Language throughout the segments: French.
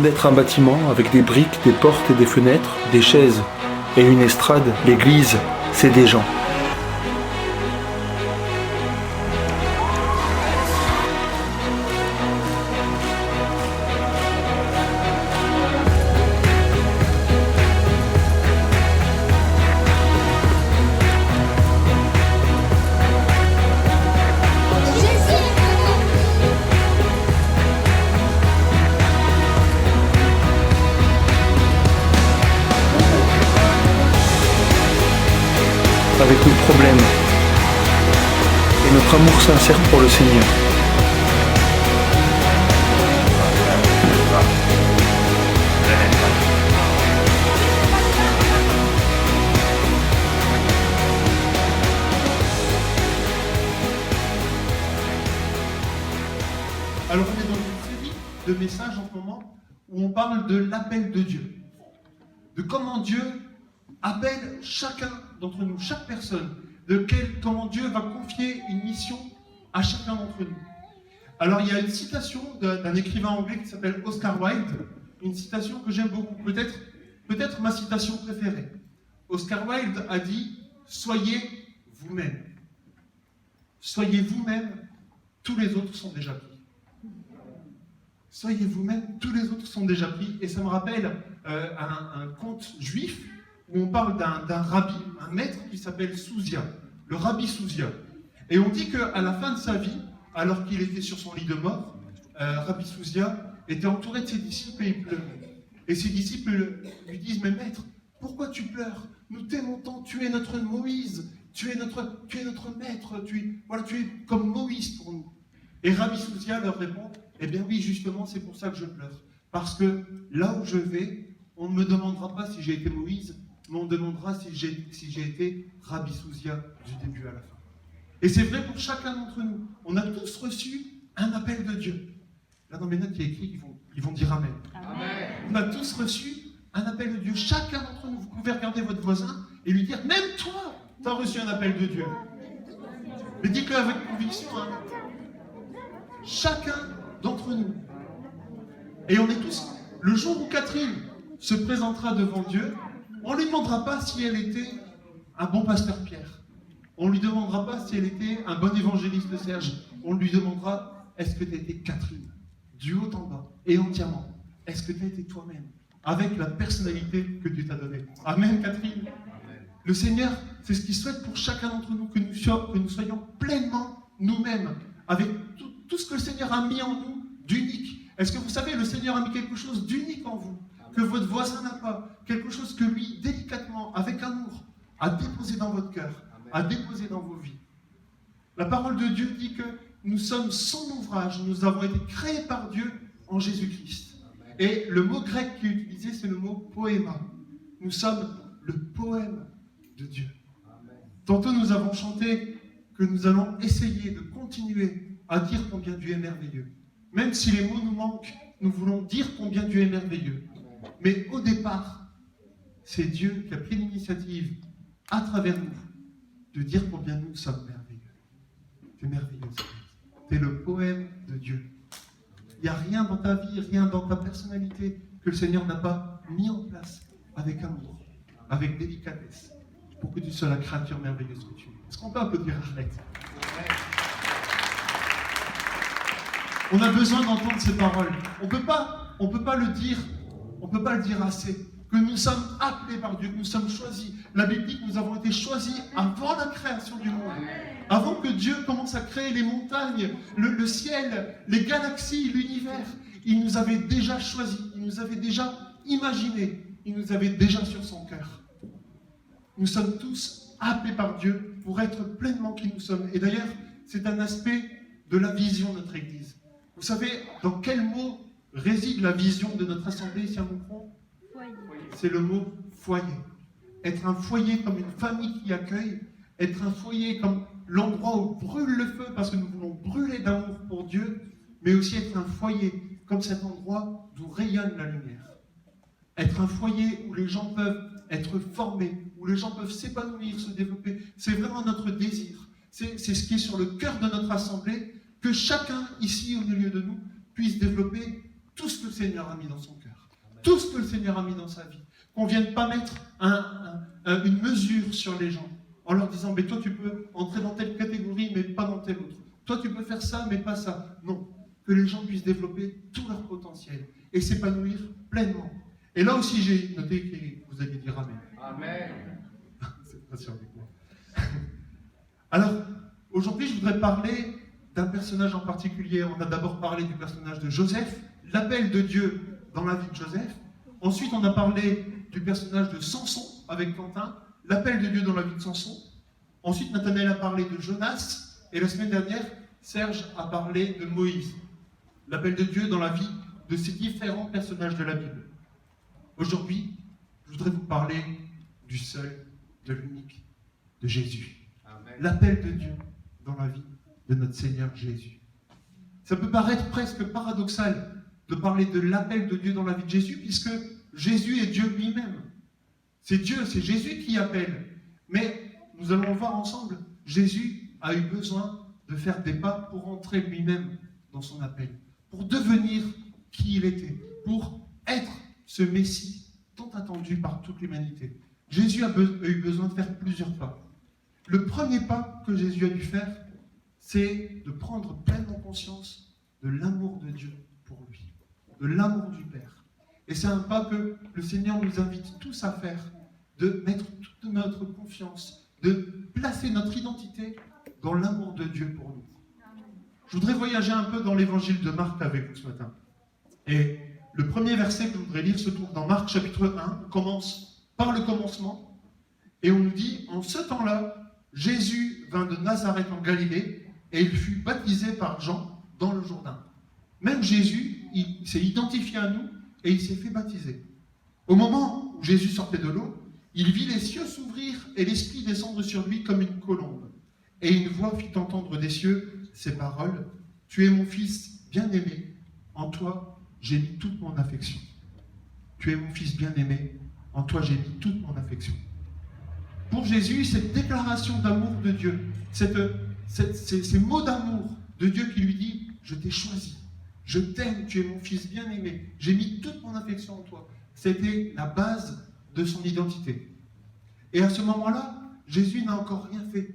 d'être un bâtiment avec des briques, des portes et des fenêtres, des chaises et une estrade, l'église, c'est des gens. Avec nos problèmes et notre amour sincère pour le Seigneur. Alors on est dans une série de messages en ce moment où on parle de l'appel de Dieu, de comment Dieu appelle chacun d'entre nous, chaque personne, comment Dieu va confier une mission à chacun d'entre nous. Alors il y a une citation d'un écrivain anglais qui s'appelle Oscar Wilde, une citation que j'aime beaucoup, peut-être ma citation préférée. Oscar Wilde a dit « Soyez vous-même. Soyez vous-même, tous les autres sont déjà pris. » Soyez vous-même, tous les autres sont déjà pris. Et ça me rappelle un conte juif où on parle d'un rabbi, un maître qui s'appelle Souzia, le rabbi Souzia. Et on dit qu'à la fin de sa vie, alors qu'il était sur son lit de mort, rabbi Souzia était entouré de ses disciples et il pleurait. Et ses disciples lui disent « Mais maître, pourquoi tu pleures? Nous t'aimons tant, tu es notre Moïse, tu es notre maître, tu es comme Moïse pour nous. » Et rabbi Souzia leur répond « Eh bien oui, justement, c'est pour ça que je pleure. Parce que là où je vais, on ne me demandera pas si j'ai été Moïse, mais on demandera si j'ai été Rabbi Souzia du début à la fin. » Et c'est vrai pour chacun d'entre nous. On a tous reçu un appel de Dieu. Là dans mes notes, il y a écrit, ils vont dire Amen. Amen. On a tous reçu un appel de Dieu. Chacun d'entre nous, vous pouvez regarder votre voisin et lui dire, même toi, tu as reçu un appel de Dieu. Mais dites-le avec conviction. Hein. Chacun d'entre nous. Et on est tous, le jour où Catherine se présentera devant Dieu, on ne lui demandera pas si elle était un bon pasteur Pierre. On ne lui demandera pas si elle était un bon évangéliste Serge. On lui demandera, est-ce que tu as été Catherine, du haut en bas et entièrement? Est-ce que tu as été toi-même, avec la personnalité que Dieu t'a donnée? Amen, Catherine. Amen. Le Seigneur, c'est ce qu'il souhaite pour chacun d'entre nous, que nous soyons pleinement nous-mêmes, avec tout ce que le Seigneur a mis en nous d'unique. Est-ce que vous savez, le Seigneur a mis quelque chose d'unique en vous, que votre voisin n'a pas, quelque chose que lui, délicatement, avec amour, a déposé dans votre cœur, a déposé dans vos vies. La parole de Dieu dit que nous sommes son ouvrage, nous avons été créés par Dieu en Jésus-Christ. Et le mot grec qui est utilisé, c'est le mot poéma. Nous sommes le poème de Dieu. Tantôt nous avons chanté que nous allons essayer de continuer à dire combien Dieu est merveilleux. Même si les mots nous manquent, nous voulons dire combien Dieu est merveilleux. Mais au départ, c'est Dieu qui a pris l'initiative à travers nous de dire combien nous sommes merveilleux. Tu es merveilleux, tu es le poème de Dieu. Il n'y a rien dans ta vie, rien dans ta personnalité que le Seigneur n'a pas mis en place avec amour, avec délicatesse, pour que tu sois la créature merveilleuse que tu es. Est-ce qu'on peut applaudir Arlette? On a besoin d'entendre ces paroles. On peut pas le dire, on peut pas le dire assez. Que nous sommes appelés par Dieu, que nous sommes choisis. La Bible dit que nous avons été choisis avant la création du monde. Avant que Dieu commence à créer les montagnes, le ciel, les galaxies, l'univers. Il nous avait déjà choisis, il nous avait déjà imaginés, il nous avait déjà sur son cœur. Nous sommes tous appelés par Dieu pour être pleinement qui nous sommes. Et d'ailleurs, c'est un aspect de la vision de notre Église. Vous savez, dans quel mot réside la vision de notre assemblée ici à Montfort? C'est le mot foyer. Être un foyer comme une famille qui accueille, être un foyer comme l'endroit où brûle le feu parce que nous voulons brûler d'amour pour Dieu, mais aussi être un foyer comme cet endroit d'où rayonne la lumière. Être un foyer où les gens peuvent être formés, où les gens peuvent s'épanouir, se développer. C'est vraiment notre désir. C'est ce qui est sur le cœur de notre assemblée, que chacun ici au milieu de nous puisse développer tout ce que le Seigneur a mis dans son cœur. tout ce que le Seigneur a mis dans sa vie. Qu'on ne vienne pas mettre une mesure sur les gens en leur disant, mais toi tu peux entrer dans telle catégorie, mais pas dans telle autre. Toi tu peux faire ça, mais pas ça. Non, que les gens puissent développer tout leur potentiel et s'épanouir pleinement. Et là aussi, j'ai noté que vous alliez dire Amen. Amen. C'est pas sûr avec moi. Alors, aujourd'hui, je voudrais parler d'un personnage en particulier. On a d'abord parlé du personnage de Joseph, l'appel de Dieu dans la vie de Joseph. Ensuite, on a parlé du personnage de Samson avec Quentin, l'appel de Dieu dans la vie de Samson. Ensuite, Nathanaël a parlé de Jonas. Et la semaine dernière, Serge a parlé de Moïse, l'appel de Dieu dans la vie de ces différents personnages de la Bible. Aujourd'hui, je voudrais vous parler du seul, de l'unique, de Jésus. Amen. L'appel de Dieu dans la vie de notre Seigneur Jésus. Ça peut paraître presque paradoxal de parler de l'appel de Dieu dans la vie de Jésus, puisque Jésus est Dieu lui-même. C'est Dieu, c'est Jésus qui appelle. Mais nous allons le voir ensemble, Jésus a eu besoin de faire des pas pour entrer lui-même dans son appel, pour devenir qui il était, pour être ce Messie tant attendu par toute l'humanité. Jésus a eu besoin de faire plusieurs pas. Le premier pas que Jésus a dû faire, c'est de prendre pleinement conscience de l'amour de Dieu pour lui, de l'amour du Père. Et c'est un pas que le Seigneur nous invite tous à faire, de mettre toute notre confiance, de placer notre identité dans l'amour de Dieu pour nous. Je voudrais voyager un peu dans l'évangile de Marc avec vous ce matin. Et le premier verset que je voudrais lire se trouve dans Marc chapitre 1, on commence par le commencement, et on nous dit, en ce temps-là, Jésus vint de Nazareth en Galilée, et il fut baptisé par Jean dans le Jourdain. Même Jésus, il s'est identifié à nous, et il s'est fait baptiser. Au moment où Jésus sortait de l'eau, il vit les cieux s'ouvrir et l'Esprit descendre sur lui comme une colombe. Et une voix fit entendre des cieux ces paroles, « Tu es mon Fils bien-aimé, en toi j'ai mis toute mon affection. Tu es mon Fils bien-aimé, en toi j'ai mis toute mon affection. » Pour Jésus, cette déclaration d'amour de Dieu, ces mots d'amour de Dieu qui lui dit « Je t'ai choisi, je t'aime, tu es mon Fils bien-aimé, j'ai mis toute mon affection en toi. » C'était la base de son identité. Et à ce moment-là, Jésus n'a encore rien fait.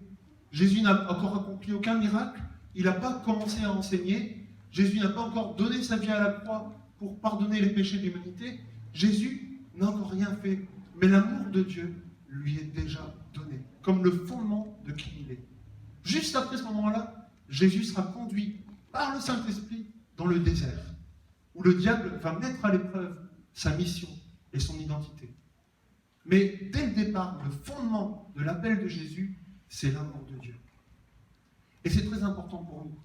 Jésus n'a encore accompli aucun miracle, il n'a pas commencé à enseigner, Jésus n'a pas encore donné sa vie à la croix pour pardonner les péchés de l'humanité. Jésus n'a encore rien fait, mais l'amour de Dieu lui est déjà donné, comme le fondement de qui il est. Juste après ce moment-là, Jésus sera conduit par le Saint-Esprit dans le désert, où le diable va mettre à l'épreuve sa mission et son identité. Mais dès le départ, le fondement de l'appel de Jésus, c'est l'amour de Dieu. Et c'est très important pour nous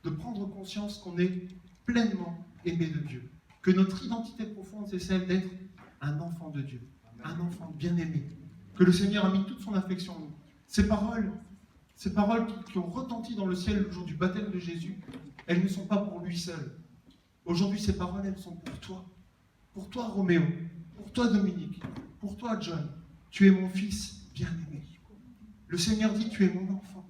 de prendre conscience qu'on est pleinement aimé de Dieu, que notre identité profonde, c'est celle d'être un enfant de Dieu, un enfant bien-aimé, que le Seigneur a mis toute son affection en nous. Ces paroles qui ont retenti dans le ciel le jour du baptême de Jésus, elles ne sont pas pour lui seul. Aujourd'hui, ces paroles, elles sont pour toi Roméo, pour toi Dominique, pour toi John. Tu es mon Fils bien-aimé. Le Seigneur dit, tu es mon enfant.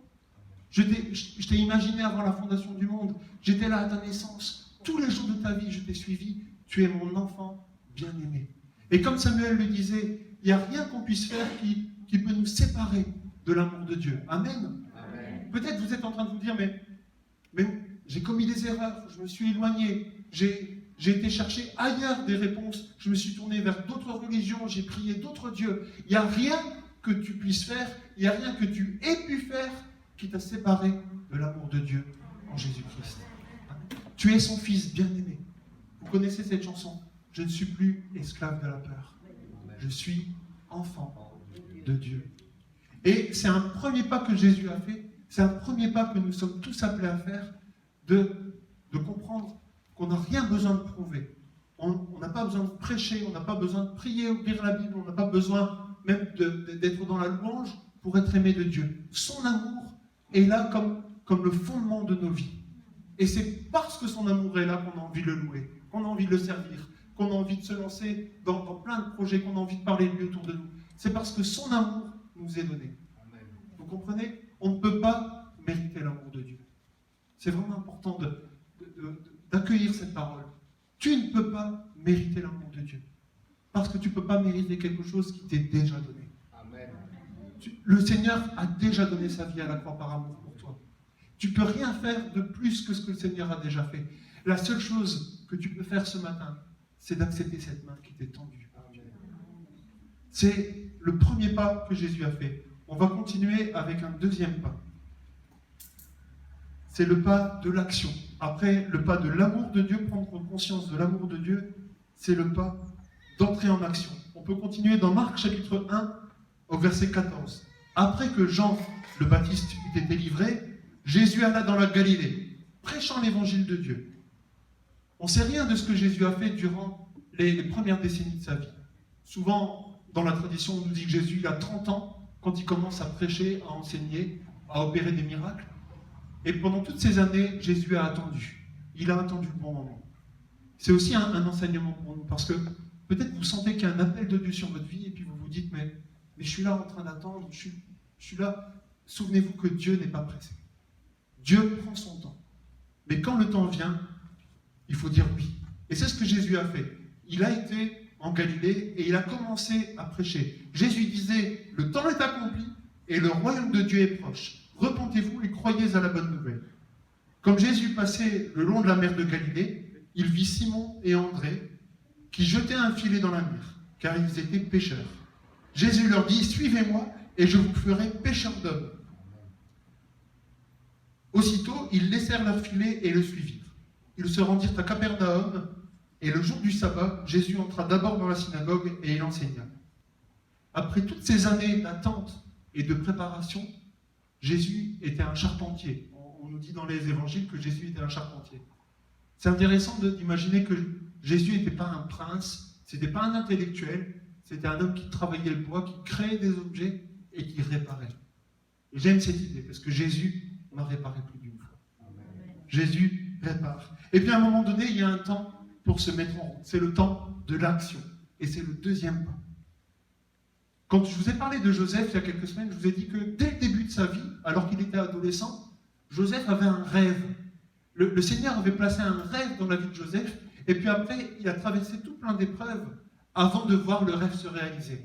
Je t'ai imaginé avant la fondation du monde. J'étais là à ta naissance. Tous les jours de ta vie, je t'ai suivi. Tu es mon enfant bien-aimé. Et comme Samuel le disait, il n'y a rien qu'on puisse faire qui peut nous séparer de l'amour de Dieu. Amen. Amen. Peut-être vous êtes en train de vous dire, mais j'ai commis des erreurs, je me suis éloigné, j'ai été chercher ailleurs des réponses, je me suis tourné vers d'autres religions, j'ai prié d'autres dieux. Il n'y a rien que tu puisses faire, il n'y a rien que tu aies pu faire qui t'a séparé de l'amour de Dieu en Jésus-Christ. Tu es son Fils bien-aimé. Vous connaissez cette chanson? Je ne suis plus esclave de la peur. Je suis enfant de Dieu. Et c'est un premier pas que Jésus a fait, c'est un premier pas que nous sommes tous appelés à faire, de comprendre qu'on n'a rien besoin de prouver. On n'a pas besoin de prêcher, on n'a pas besoin de prier ou lire la Bible, on n'a pas besoin même d'être dans la louange pour être aimé de Dieu. Son amour est là comme le fondement de nos vies. Et c'est parce que son amour est là qu'on a envie de le louer, qu'on a envie de le servir, qu'on a envie de se lancer dans plein de projets, qu'on a envie de parler de lui autour de nous. C'est parce que son amour nous est donné. Vous comprenez? On ne peut pas mériter l'amour de Dieu. C'est vraiment important d'accueillir cette parole. Tu ne peux pas mériter l'amour de Dieu. Parce que tu ne peux pas mériter quelque chose qui t'est déjà donné. Amen. Le Seigneur a déjà donné sa vie à la croix par amour pour toi. Tu ne peux rien faire de plus que ce que le Seigneur a déjà fait. La seule chose que tu peux faire ce matin, c'est d'accepter cette main qui t'est tendue. C'est le premier pas que Jésus a fait. On va continuer avec un deuxième pas. C'est le pas de l'action. Après le pas de l'amour de Dieu, prendre conscience de l'amour de Dieu, c'est le pas d'entrer en action. On peut continuer dans Marc chapitre 1 au verset 14. Après que Jean le Baptiste eut été livré, Jésus alla dans la Galilée, prêchant l'évangile de Dieu. On ne sait rien de ce que Jésus a fait durant les premières décennies de sa vie. Souvent, dans la tradition, on nous dit que Jésus il a 30 ans quand il commence à prêcher, à enseigner, à opérer des miracles. Et pendant toutes ces années, Jésus a attendu. Il a attendu le bon moment. C'est aussi un enseignement pour nous, parce que peut-être vous sentez qu'il y a un appel de Dieu sur votre vie, et puis vous vous dites, mais je suis là en train d'attendre, je suis là. Souvenez-vous que Dieu n'est pas pressé. Dieu prend son temps. Mais quand le temps vient, il faut dire oui. Et c'est ce que Jésus a fait. Il a été en Galilée et il a commencé à prêcher. Jésus disait, le temps est accompli et le royaume de Dieu est proche. Repentez-vous et croyez à la bonne nouvelle. Comme Jésus passait le long de la mer de Galilée, il vit Simon et André qui jetaient un filet dans la mer, car ils étaient pêcheurs. Jésus leur dit, suivez-moi et je vous ferai pêcheurs d'hommes. Aussitôt, ils laissèrent leur filet et le suivirent. Ils se rendirent à Capernaum, et le jour du sabbat, Jésus entra d'abord dans la synagogue et il enseigna. Après toutes ces années d'attente et de préparation, Jésus était un charpentier. On nous dit dans les évangiles que Jésus était un charpentier. C'est intéressant d'imaginer que Jésus n'était pas un prince, c'était pas un intellectuel, c'était un homme qui travaillait le bois, qui créait des objets et qui réparait. Et j'aime cette idée, parce que Jésus m'a réparé plus d'une fois. Jésus répare. Et puis à un moment donné, il y a un temps pour se mettre en route. C'est le temps de l'action. Et c'est le deuxième pas. Quand je vous ai parlé de Joseph il y a quelques semaines, je vous ai dit que dès le début de sa vie, alors qu'il était adolescent, Joseph avait un rêve. Le Seigneur avait placé un rêve dans la vie de Joseph, et puis après, il a traversé tout plein d'épreuves avant de voir le rêve se réaliser.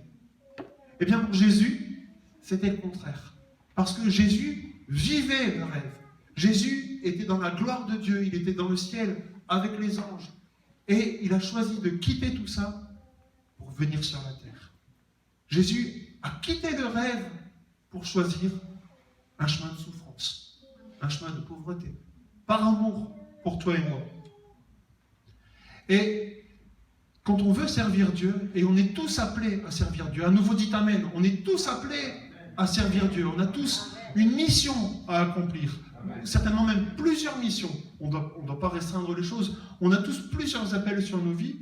Eh bien, pour Jésus, c'était le contraire. Parce que Jésus vivait le rêve. Jésus était dans la gloire de Dieu, il était dans le ciel avec les anges. Et il a choisi de quitter tout ça pour venir sur la terre. Jésus a quitté le rêve pour choisir un chemin de souffrance, un chemin de pauvreté, par amour pour toi et moi. Et quand on veut servir Dieu, et on est tous appelés à servir Dieu, à nouveau dit Amen, on est tous appelés à servir Dieu, on a tous une mission à accomplir, certainement même plusieurs missions, on ne doit pas restreindre les choses, on a tous plusieurs appels sur nos vies,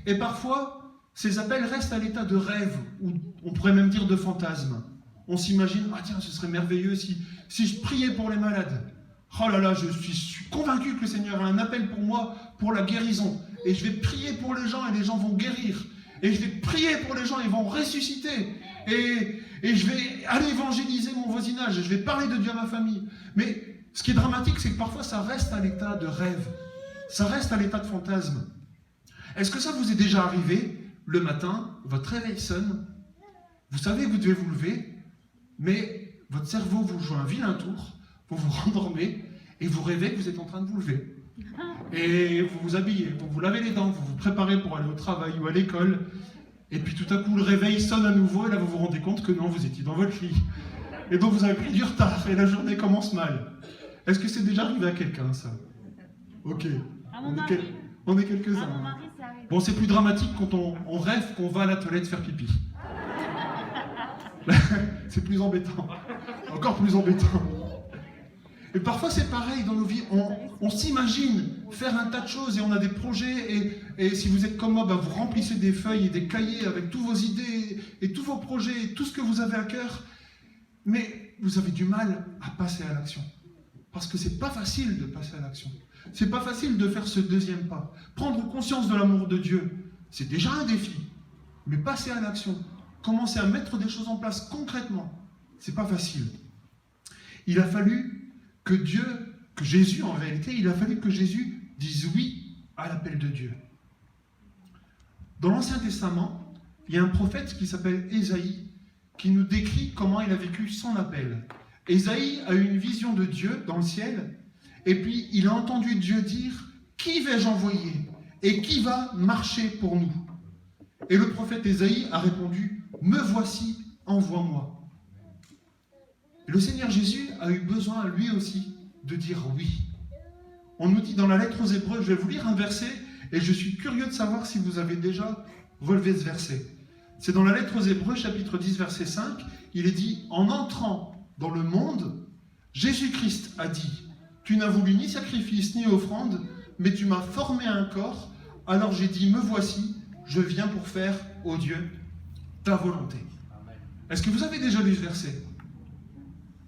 et parfois, ces appels restent à l'état de rêve, ou on pourrait même dire de fantasme. On s'imagine, ah tiens, ce serait merveilleux si je priais pour les malades. Oh là là, je suis convaincu que le Seigneur a un appel pour moi, pour la guérison. Et je vais prier pour les gens et les gens vont guérir. Et je vais prier pour les gens et ils vont ressusciter. Et je vais aller évangéliser mon voisinage. Et je vais parler de Dieu à ma famille. Mais ce qui est dramatique, c'est que parfois ça reste à l'état de rêve. Ça reste à l'état de fantasme. Est-ce que ça vous est déjà arrivé? Le matin, votre réveil sonne. Vous savez que vous devez vous lever. Mais votre cerveau vous joue un vilain tour. Vous vous rendormez et vous rêvez que vous êtes en train de vous lever. Et vous vous habillez, vous vous lavez les dents, vous vous préparez pour aller au travail ou à l'école. Et puis tout à coup, le réveil sonne à nouveau et là, vous vous rendez compte que non, vous étiez dans votre lit. Et donc, vous avez pris du retard et la journée commence mal. Est-ce que c'est déjà arrivé à quelqu'un, ça? Ok. On est quelques-uns. Bon, c'est plus dramatique quand on rêve qu'on va à la toilette faire pipi. C'est plus embêtant. Encore plus embêtant. Et parfois c'est pareil dans nos vies, on s'imagine faire un tas de choses et on a des projets et si vous êtes comme moi, vous remplissez des feuilles et des cahiers avec tous vos idées et tous vos projets et tout ce que vous avez à cœur, mais vous avez du mal à passer à l'action. Parce que c'est pas facile de passer à l'action. C'est pas facile de faire ce deuxième pas. Prendre conscience de l'amour de Dieu, c'est déjà un défi. Mais passer à l'action, commencer à mettre des choses en place concrètement, c'est pas facile. Il a fallu que Jésus, en réalité, il a fallu que Jésus dise oui à l'appel de Dieu. Dans l'Ancien Testament, il y a un prophète qui s'appelle Ésaïe, qui nous décrit comment il a vécu son appel. Ésaïe a eu une vision de Dieu dans le ciel, et puis il a entendu Dieu dire « Qui vais-je envoyer et qui va marcher pour nous ?» Et le prophète Ésaïe a répondu « Me voici, envoie-moi ». Le Seigneur Jésus a eu besoin, lui aussi, de dire oui. On nous dit dans la lettre aux Hébreux, je vais vous lire un verset, et je suis curieux de savoir si vous avez déjà relevé ce verset. C'est dans la lettre aux Hébreux, chapitre 10, verset 5, il est dit « En entrant dans le monde, Jésus-Christ a dit « Tu n'as voulu ni sacrifice ni offrande, mais tu m'as formé un corps, alors j'ai dit « Me voici, je viens pour faire, ô Dieu, ta volonté. » Est-ce que vous avez déjà lu ce verset ?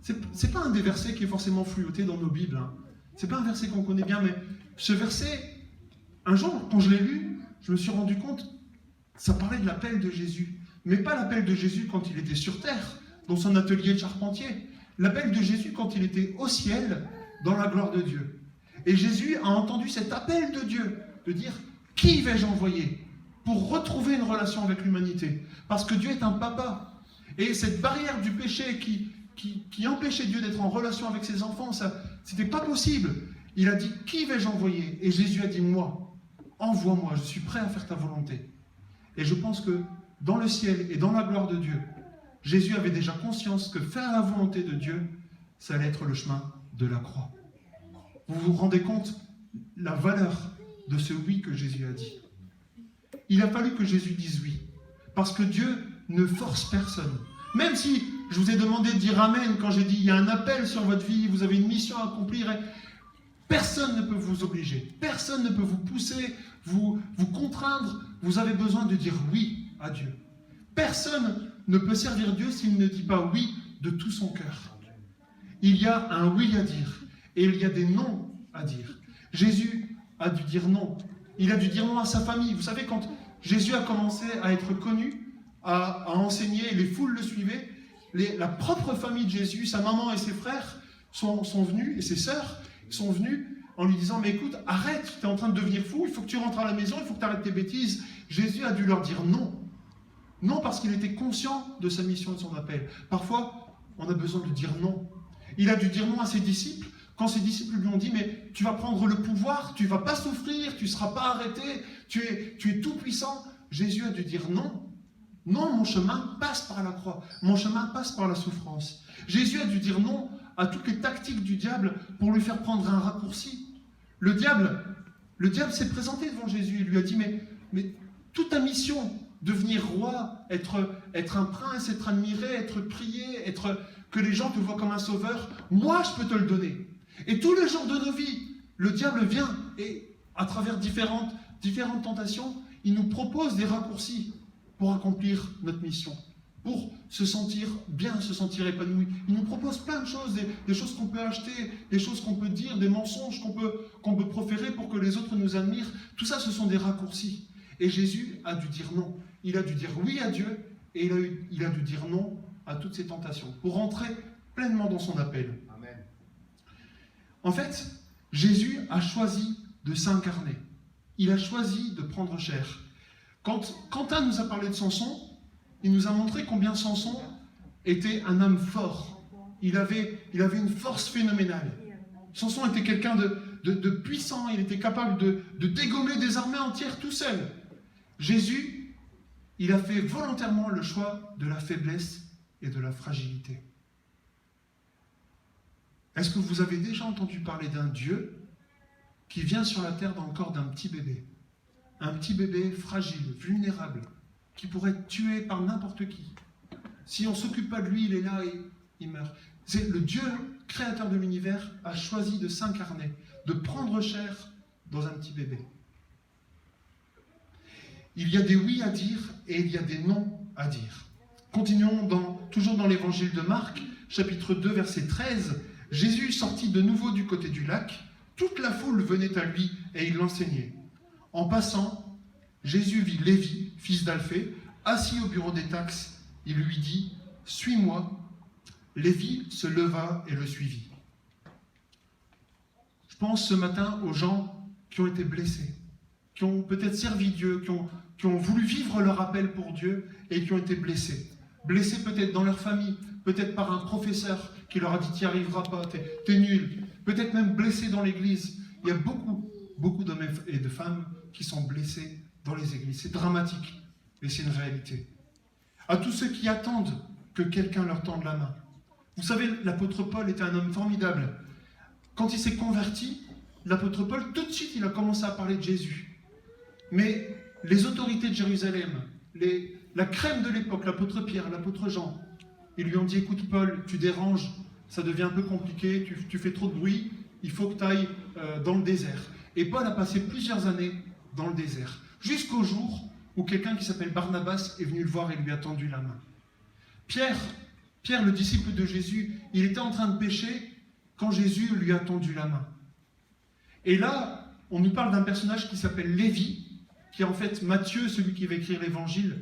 C'est pas un des versets qui est forcément fluoté dans nos Bibles. Hein. C'est pas un verset qu'on connaît bien, mais ce verset, un jour, quand je l'ai lu, je me suis rendu compte, ça parlait de l'appel de Jésus. Mais pas l'appel de Jésus quand il était sur terre, dans son atelier de charpentier. L'appel de Jésus quand il était au ciel, dans la gloire de Dieu. Et Jésus a entendu cet appel de Dieu, de dire, qui vais-je envoyer pour retrouver une relation avec l'humanité? Parce que Dieu est un papa. Et cette barrière du péché qui empêchait Dieu d'être en relation avec ses enfants, c'était pas possible. Il a dit, qui vais-je envoyer? Et Jésus a dit, moi, envoie-moi, je suis prêt à faire ta volonté. Et je pense que dans le ciel et dans la gloire de Dieu, Jésus avait déjà conscience que faire la volonté de Dieu, ça allait être le chemin de la croix. Vous vous rendez compte la valeur de ce oui que Jésus a dit? Il a fallu que Jésus dise oui, parce que Dieu ne force personne. Même si je vous ai demandé de dire Amen quand j'ai dit il y a un appel sur votre vie, vous avez une mission à accomplir, et personne ne peut vous obliger, personne ne peut vous pousser, vous contraindre, vous avez besoin de dire oui à Dieu. Personne ne peut servir Dieu s'il ne dit pas oui de tout son cœur. Il y a un oui à dire, et il y a des non à dire. Jésus a dû dire non. Il a dû dire non à sa famille. Vous savez, quand Jésus a commencé à être connu, à enseigner, les foules le suivaient, la propre famille de Jésus, sa maman et ses frères sont venus, et ses sœurs sont venus en lui disant « Mais écoute, arrête, tu es en train de devenir fou, il faut que tu rentres à la maison, il faut que tu arrêtes tes bêtises. » Jésus a dû leur dire non. Non, parce qu'il était conscient de sa mission et de son appel. Parfois, on a besoin de dire non. Il a dû dire non à ses disciples, quand ses disciples lui ont dit « Mais tu vas prendre le pouvoir, tu ne vas pas souffrir, tu ne seras pas arrêté, tu es tout puissant. » Jésus a dû dire non. Non, mon chemin passe par la croix. Mon chemin passe par la souffrance. Jésus a dû dire non à toutes les tactiques du diable pour lui faire prendre un raccourci. Le diable s'est présenté devant Jésus. Il lui a dit, mais toute ta mission, devenir roi, être un prince, être admiré, être prié, que les gens te voient comme un sauveur, moi je peux te le donner. Et tous les jours de nos vies, le diable vient et à travers différentes tentations, il nous propose des raccourcis pour accomplir notre mission, pour se sentir bien, se sentir épanoui. Il nous propose plein de choses, des choses qu'on peut acheter, des choses qu'on peut dire, des mensonges qu'on peut proférer pour que les autres nous admirent. Tout ça, ce sont des raccourcis. Et Jésus a dû dire non. Il a dû dire oui à Dieu et il a dû dire non à toutes ces tentations pour entrer pleinement dans son appel. Amen. En fait, Jésus a choisi de s'incarner. Il a choisi de prendre chair. Quand Quentin nous a parlé de Samson, il nous a montré combien Samson était un homme fort. Il avait une force phénoménale. Samson était quelqu'un de puissant, il était capable de dégommer des armées entières tout seul. Jésus, il a fait volontairement le choix de la faiblesse et de la fragilité. Est-ce que vous avez déjà entendu parler d'un Dieu qui vient sur la terre dans le corps d'un petit bébé? Un petit bébé fragile, vulnérable, qui pourrait être tué par n'importe qui. Si on ne s'occupe pas de lui, il est là et il meurt. C'est le Dieu, créateur de l'univers, a choisi de s'incarner, de prendre chair dans un petit bébé. Il y a des oui à dire et il y a des non à dire. Continuons toujours dans l'évangile de Marc, chapitre 2, verset 13. Jésus sortit de nouveau du côté du lac. Toute la foule venait à lui et il l'enseignait. En passant, Jésus vit Lévi, fils d'Alphée, assis au bureau des taxes. Il lui dit « Suis-moi ». Lévi se leva et le suivit. Je pense ce matin aux gens qui ont été blessés, qui ont peut-être servi Dieu, qui qui ont voulu vivre leur appel pour Dieu et qui ont été blessés. Blessés peut-être dans leur famille, peut-être par un professeur qui leur a dit « tu n'y arriveras pas, t'es nul », peut-être même blessés dans l'église. Il y a beaucoup d'hommes et de femmes qui sont blessés dans les églises. C'est dramatique, mais c'est une réalité. À tous ceux qui attendent que quelqu'un leur tende la main. Vous savez, l'apôtre Paul était un homme formidable. Quand il s'est converti, l'apôtre Paul, tout de suite, il a commencé à parler de Jésus. Mais les autorités de Jérusalem, la crème de l'époque, l'apôtre Pierre, l'apôtre Jean, ils lui ont dit « Écoute Paul, tu déranges, ça devient un peu compliqué, tu fais trop de bruit, il faut que tu ailles dans le désert. » Et Paul a passé plusieurs années dans le désert, jusqu'au jour où quelqu'un qui s'appelle Barnabas est venu le voir et lui a tendu la main. Pierre, le disciple de Jésus, il était en train de pécher quand Jésus lui a tendu la main. Et là, on nous parle d'un personnage qui s'appelle Lévi, qui est en fait Matthieu, celui qui va écrire l'évangile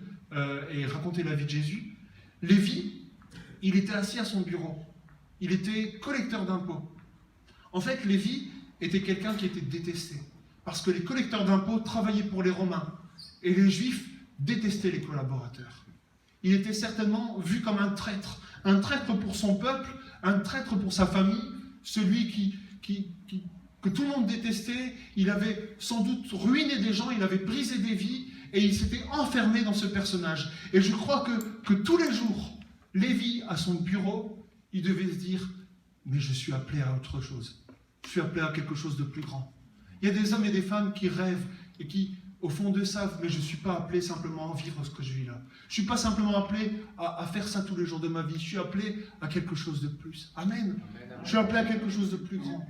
et raconter la vie de Jésus. Lévi, il était assis à son bureau. Il était collecteur d'impôts. En fait, Lévi était quelqu'un qui était détesté, parce que les collecteurs d'impôts travaillaient pour les Romains, et les Juifs détestaient les collaborateurs. Il était certainement vu comme un traître pour son peuple, un traître pour sa famille, celui que tout le monde détestait. Il avait sans doute ruiné des gens, il avait brisé des vies, et il s'était enfermé dans ce personnage. Et je crois que tous les jours, Lévi, à son bureau, il devait se dire « mais je suis appelé à autre chose, je suis appelé à quelque chose de plus grand ». Il y a des hommes et des femmes qui rêvent et qui, au fond d'eux, savent « mais je ne suis pas appelé simplement à vivre ce que je vis là. Je ne suis pas simplement appelé à faire ça tous les jours de ma vie, je suis appelé à quelque chose de plus. » Amen. Je suis appelé à quelque chose de plus grand.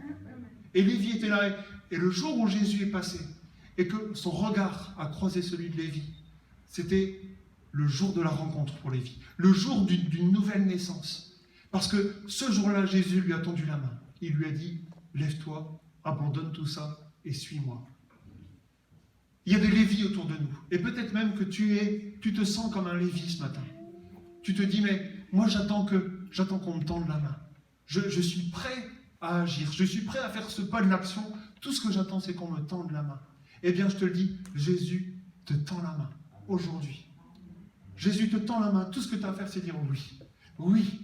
Et Lévi était là, et le jour où Jésus est passé, et que son regard a croisé celui de Lévi, c'était le jour de la rencontre pour Lévi, le jour d'une nouvelle naissance. Parce que ce jour-là, Jésus lui a tendu la main. Il lui a dit, lève-toi, abandonne tout ça et suis-moi. Il y a des Lévis autour de nous. Et peut-être même que tu te sens comme un Lévi ce matin. Tu te dis, mais moi j'attends qu'on me tende la main. Je suis prêt à agir, je suis prêt à faire ce pas de l'action. Tout ce que j'attends, c'est qu'on me tende la main. Eh bien, je te le dis, Jésus te tend la main aujourd'hui. Jésus te tend la main. Tout ce que tu as à faire, c'est dire oui. Oui.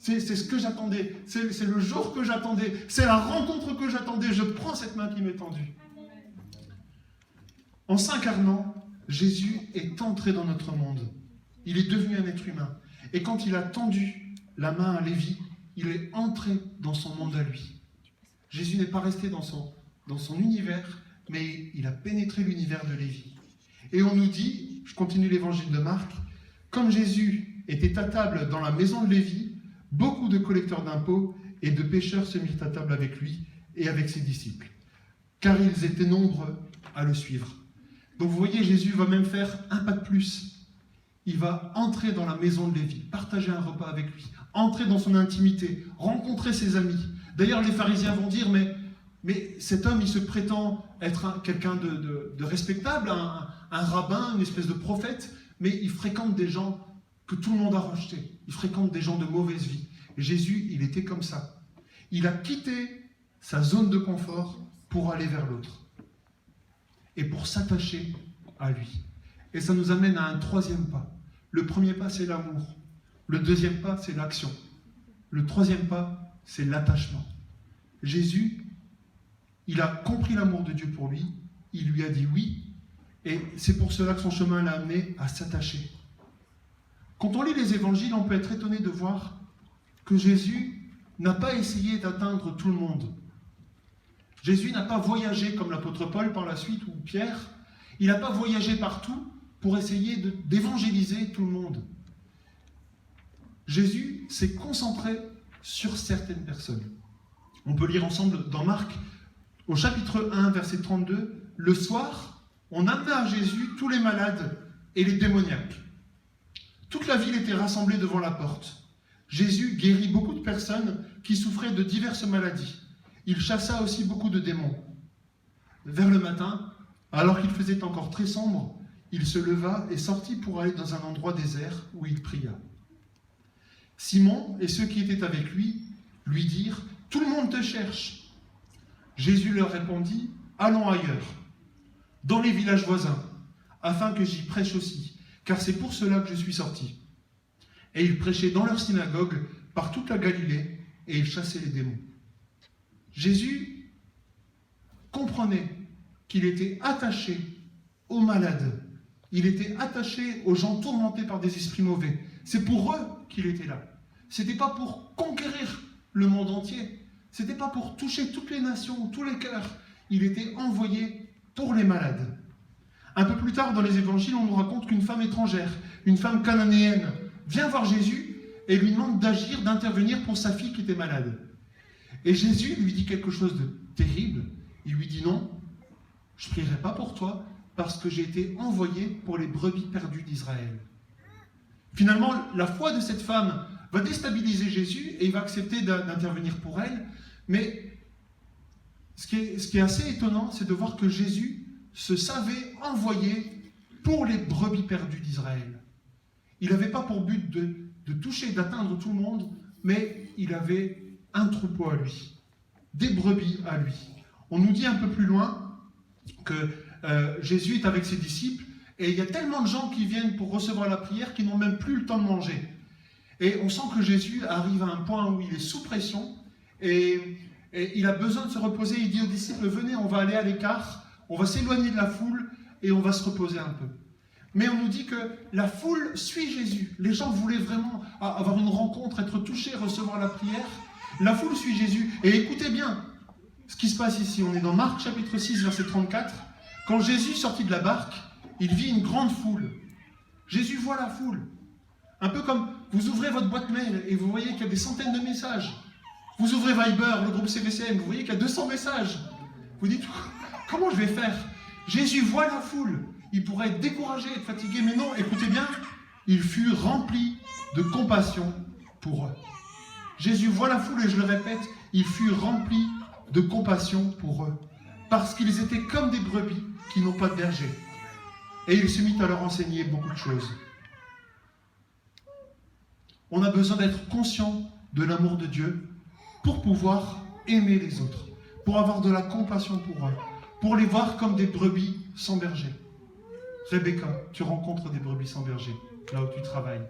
C'est ce que j'attendais. C'est le jour que j'attendais. C'est la rencontre que j'attendais. Je prends cette main qui m'est tendue. En s'incarnant, Jésus est entré dans notre monde. Il est devenu un être humain. Et quand il a tendu la main à Lévi, il est entré dans son monde à lui. Jésus n'est pas resté dans son univers, mais il a pénétré l'univers de Lévi. Et on nous dit, je continue l'évangile de Marc, comme Jésus était à table dans la maison de Lévi, beaucoup de collecteurs d'impôts et de pécheurs se mirent à table avec lui et avec ses disciples, car ils étaient nombreux à le suivre. Donc vous voyez, Jésus va même faire un pas de plus. Il va entrer dans la maison de Lévi, partager un repas avec lui, entrer dans son intimité, rencontrer ses amis. D'ailleurs, les pharisiens vont dire, mais cet homme, il se prétend être quelqu'un de respectable, un rabbin, une espèce de prophète, mais il fréquente des gens que tout le monde a rejetés. Il fréquente des gens de mauvaise vie. Et Jésus, il était comme ça. Il a quitté sa zone de confort pour aller vers l'autre. Et pour s'attacher à lui. Et ça nous amène à un troisième pas. Le premier pas, c'est l'amour. Le deuxième pas, c'est l'action. Le troisième pas, c'est l'attachement. Jésus, il a compris l'amour de Dieu pour lui, il lui a dit oui, et c'est pour cela que son chemin l'a amené à s'attacher. Quand on lit les évangiles, on peut être étonné de voir que Jésus n'a pas essayé d'atteindre tout le monde. Jésus n'a pas voyagé comme l'apôtre Paul par la suite, ou Pierre. Il n'a pas voyagé partout pour essayer d'évangéliser tout le monde. Jésus s'est concentré sur certaines personnes. On peut lire ensemble dans Marc, au chapitre 1, verset 32, « Le soir, on amena à Jésus tous les malades et les démoniaques. Toute la ville était rassemblée devant la porte. Jésus guérit beaucoup de personnes qui souffraient de diverses maladies. Il chassa aussi beaucoup de démons. Vers le matin, alors qu'il faisait encore très sombre, il se leva et sortit pour aller dans un endroit désert où il pria. Simon et ceux qui étaient avec lui dirent « Tout le monde te cherche !» Jésus leur répondit « Allons ailleurs, dans les villages voisins, afin que j'y prêche aussi, car c'est pour cela que je suis sorti. Et il prêchait dans leur synagogue par toute la Galilée, et il chassait les démons. Jésus comprenait qu'il était attaché aux malades, il était attaché aux gens tourmentés par des esprits mauvais. C'est pour eux qu'il était là. Ce n'était pas pour conquérir le monde entier, ce n'était pas pour toucher toutes les nations, tous les cœurs. Il était envoyé pour les malades. Un peu plus tard dans les évangiles, on nous raconte qu'une femme étrangère, une femme cananéenne, vient voir Jésus et lui demande d'agir, d'intervenir pour sa fille qui était malade. Et Jésus lui dit quelque chose de terrible. Il lui dit non, je ne prierai pas pour toi parce que j'ai été envoyé pour les brebis perdues d'Israël. Finalement, la foi de cette femme va déstabiliser Jésus et il va accepter d'intervenir pour elle. Mais ce qui est assez étonnant, c'est de voir que Jésus se savait envoyé pour les brebis perdues d'Israël. Il n'avait pas pour but de toucher, d'atteindre tout le monde, mais il avait un troupeau à lui, des brebis à lui. On nous dit un peu plus loin que Jésus est avec ses disciples et il y a tellement de gens qui viennent pour recevoir la prière qu'ils n'ont même plus le temps de manger. Et on sent que Jésus arrive à un point où il est sous pression et il a besoin de se reposer. Il dit aux disciples, venez, on va aller à l'écart, on va s'éloigner de la foule et on va se reposer un peu. Mais on nous dit que la foule suit Jésus. Les gens voulaient vraiment avoir une rencontre, être touchés, recevoir la prière. La foule suit Jésus. Et écoutez bien ce qui se passe ici. On est dans Marc chapitre 6, verset 34. Quand Jésus sortit de la barque, il vit une grande foule. Jésus voit la foule. Un peu comme vous ouvrez votre boîte mail et vous voyez qu'il y a des centaines de messages. Vous ouvrez Viber, le groupe CVCM, vous voyez qu'il y a 200 messages. Vous dites, comment je vais faire? Jésus voit la foule. Il pourrait être découragé, être fatigué, mais non, écoutez bien, il fut rempli de compassion pour eux. Jésus voit la foule et je le répète, il fut rempli de compassion pour eux. Parce qu'ils étaient comme des brebis qui n'ont pas de berger. Et il se mit à leur enseigner beaucoup de choses. On a besoin d'être conscient de l'amour de Dieu pour pouvoir aimer les autres, pour avoir de la compassion pour eux, pour les voir comme des brebis sans berger. Rebecca, tu rencontres des brebis sans berger, là où tu travailles.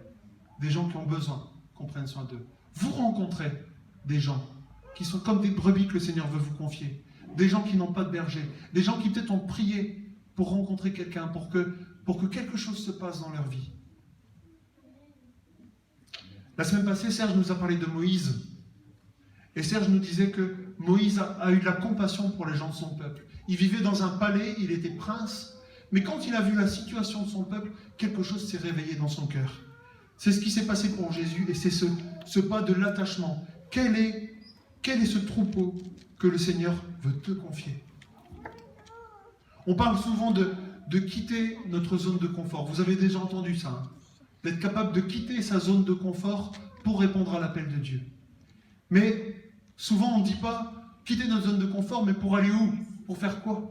Des gens qui ont besoin qu'on prenne soin d'eux. Vous rencontrez des gens qui sont comme des brebis que le Seigneur veut vous confier. Des gens qui n'ont pas de berger. Des gens qui peut-être ont prié pour rencontrer quelqu'un, pour que quelque chose se passe dans leur vie. La semaine passée, Serge nous a parlé de Moïse. Et Serge nous disait que Moïse a eu de la compassion pour les gens de son peuple. Il vivait dans un palais, il était prince. Mais quand il a vu la situation de son peuple, quelque chose s'est réveillé dans son cœur. C'est ce qui s'est passé pour Jésus et c'est ce pas de l'attachement. Quel est ce troupeau que le Seigneur veut te confier? On parle souvent de quitter notre zone de confort. Vous avez déjà entendu ça, hein? D'être capable de quitter sa zone de confort pour répondre à l'appel de Dieu. Mais souvent on ne dit pas quitter notre zone de confort, mais pour aller où? Pour faire quoi?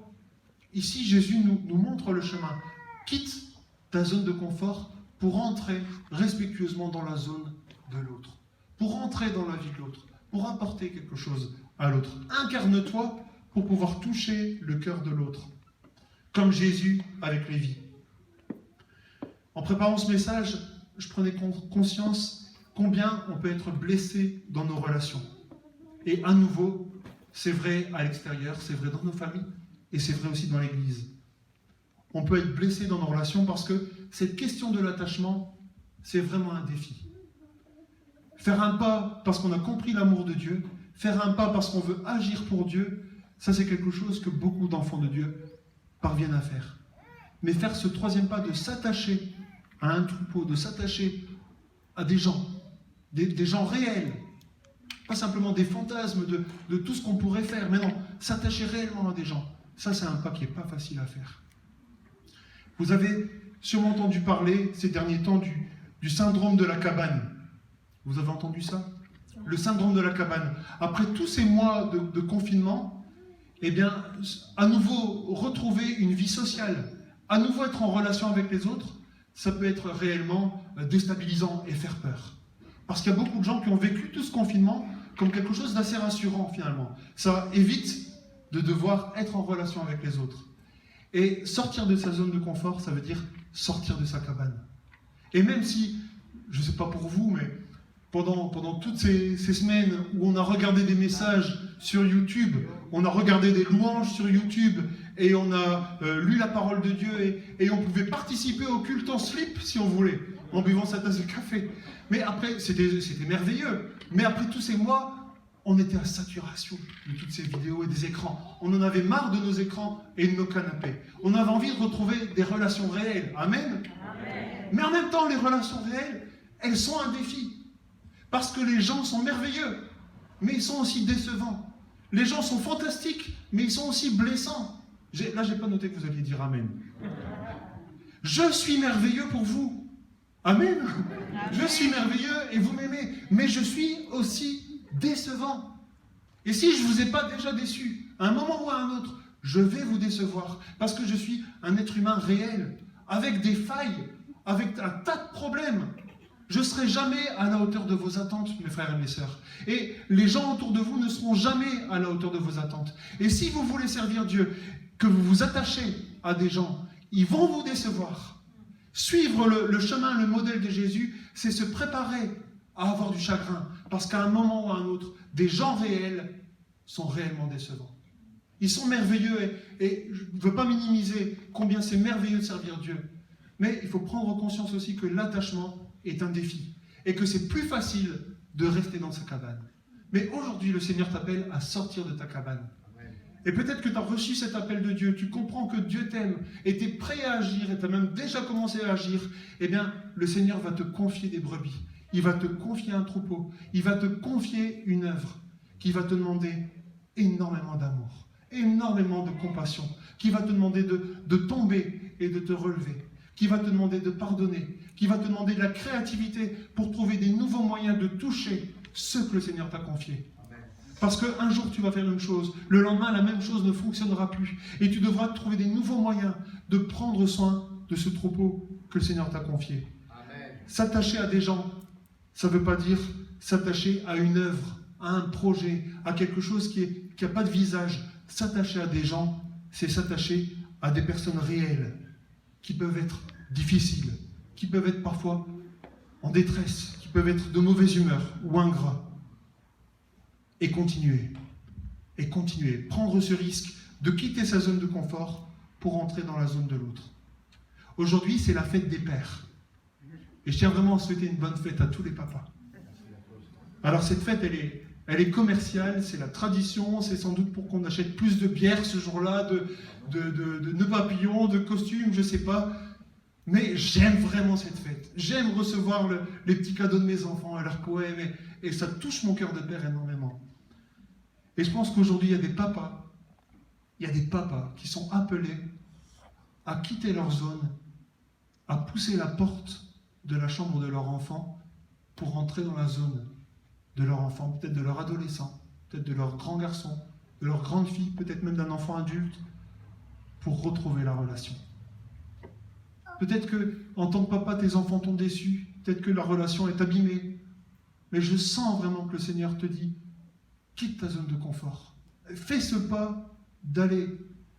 Ici, Jésus nous montre le chemin. Quitte ta zone de confort pour entrer respectueusement dans la zone de l'autre. Pour entrer dans la vie de l'autre. Pour apporter quelque chose à l'autre. Incarne-toi pour pouvoir toucher le cœur de l'autre. Comme Jésus avec Lévi. En préparant ce message, je prenais conscience combien on peut être blessé dans nos relations. Et à nouveau, c'est vrai à l'extérieur, c'est vrai dans nos familles. Et c'est vrai aussi dans l'Église. On peut être blessé dans nos relations parce que cette question de l'attachement, c'est vraiment un défi. Faire un pas parce qu'on a compris l'amour de Dieu, faire un pas parce qu'on veut agir pour Dieu, ça c'est quelque chose que beaucoup d'enfants de Dieu parviennent à faire. Mais faire ce troisième pas de s'attacher à un troupeau, de s'attacher à des gens réels, pas simplement des fantasmes de tout ce qu'on pourrait faire, mais non, s'attacher réellement à des gens. Ça, c'est un pas qui n'est pas facile à faire. Vous avez sûrement entendu parler ces derniers temps du syndrome de la cabane. Vous avez entendu ça? Le syndrome de la cabane. Après tous ces mois de confinement, eh bien, à nouveau retrouver une vie sociale, à nouveau être en relation avec les autres, ça peut être réellement déstabilisant et faire peur. Parce qu'il y a beaucoup de gens qui ont vécu tout ce confinement comme quelque chose d'assez rassurant finalement. Ça évite de devoir être en relation avec les autres. Et sortir de sa zone de confort, ça veut dire sortir de sa cabane. Et même si, je ne sais pas pour vous, mais pendant toutes ces semaines où on a regardé des messages sur YouTube, on a regardé des louanges sur YouTube, et on a lu la parole de Dieu, et on pouvait participer au culte en slip, si on voulait, en buvant sa tasse de café. Mais après, c'était merveilleux. Mais après tous ces mois, on était à saturation de toutes ces vidéos et des écrans. On en avait marre de nos écrans et de nos canapés. On avait envie de retrouver des relations réelles. Amen. Amen. Mais en même temps, les relations réelles, elles sont un défi. Parce que les gens sont merveilleux, mais ils sont aussi décevants. Les gens sont fantastiques, mais ils sont aussi blessants. Là, je n'ai pas noté que vous alliez dire Amen. Je suis merveilleux pour vous. Amen. Je suis merveilleux et vous m'aimez. Mais je suis aussi décevant. Et si je ne vous ai pas déjà déçu, à un moment ou à un autre, je vais vous décevoir. Parce que je suis un être humain réel, avec des failles, avec un tas de problèmes. Je ne serai jamais à la hauteur de vos attentes, mes frères et mes sœurs. Et les gens autour de vous ne seront jamais à la hauteur de vos attentes. Et si vous voulez servir Dieu, que vous vous attachez à des gens, ils vont vous décevoir. Suivre le chemin, le modèle de Jésus, c'est se préparer à avoir du chagrin. Parce qu'à un moment ou à un autre, des gens réels sont réellement décevants. Ils sont merveilleux et je ne veux pas minimiser combien c'est merveilleux de servir Dieu. Mais il faut prendre conscience aussi que l'attachement est un défi et que c'est plus facile de rester dans sa cabane. Mais aujourd'hui, le Seigneur t'appelle à sortir de ta cabane. Et peut-être que tu as reçu cet appel de Dieu, tu comprends que Dieu t'aime et tu es prêt à agir et tu as même déjà commencé à agir. Eh bien, le Seigneur va te confier des brebis. Il va te confier un troupeau. Il va te confier une œuvre qui va te demander énormément d'amour, énormément de compassion, qui va te demander de tomber et de te relever, qui va te demander de pardonner, qui va te demander de la créativité pour trouver des nouveaux moyens de toucher ceux que le Seigneur t'a confiés. Parce qu'un jour tu vas faire une chose, le lendemain la même chose ne fonctionnera plus. Et tu devras trouver des nouveaux moyens de prendre soin de ce troupeau que le Seigneur t'a confié. Amen. S'attacher à des gens, ça ne veut pas dire s'attacher à une œuvre, à un projet, à quelque chose qui n'a pas de visage. S'attacher à des gens, c'est s'attacher à des personnes réelles, qui peuvent être difficiles, qui peuvent être parfois en détresse, qui peuvent être de mauvaise humeur ou ingrats. Et continuer, prendre ce risque de quitter sa zone de confort pour entrer dans la zone de l'autre. Aujourd'hui, c'est la fête des pères. Et je tiens vraiment à souhaiter une bonne fête à tous les papas. Alors cette fête, elle est commerciale, c'est la tradition, c'est sans doute pour qu'on achète plus de bière ce jour-là, de nœuds papillons, de costumes, je ne sais pas. Mais j'aime vraiment cette fête. J'aime recevoir les petits cadeaux de mes enfants et leurs poèmes, et ça touche mon cœur de père énormément. Et je pense qu'aujourd'hui, il y a des papas qui sont appelés à quitter leur zone, à pousser la porte de la chambre de leur enfant pour entrer dans la zone de leur enfant, peut-être de leur adolescent, peut-être de leur grand garçon, de leur grande fille, peut-être même d'un enfant adulte, pour retrouver la relation. Peut-être que, en tant que papa, tes enfants t'ont déçu, peut-être que la relation est abîmée, mais je sens vraiment que le Seigneur te dit, quitte ta zone de confort, fais ce pas d'aller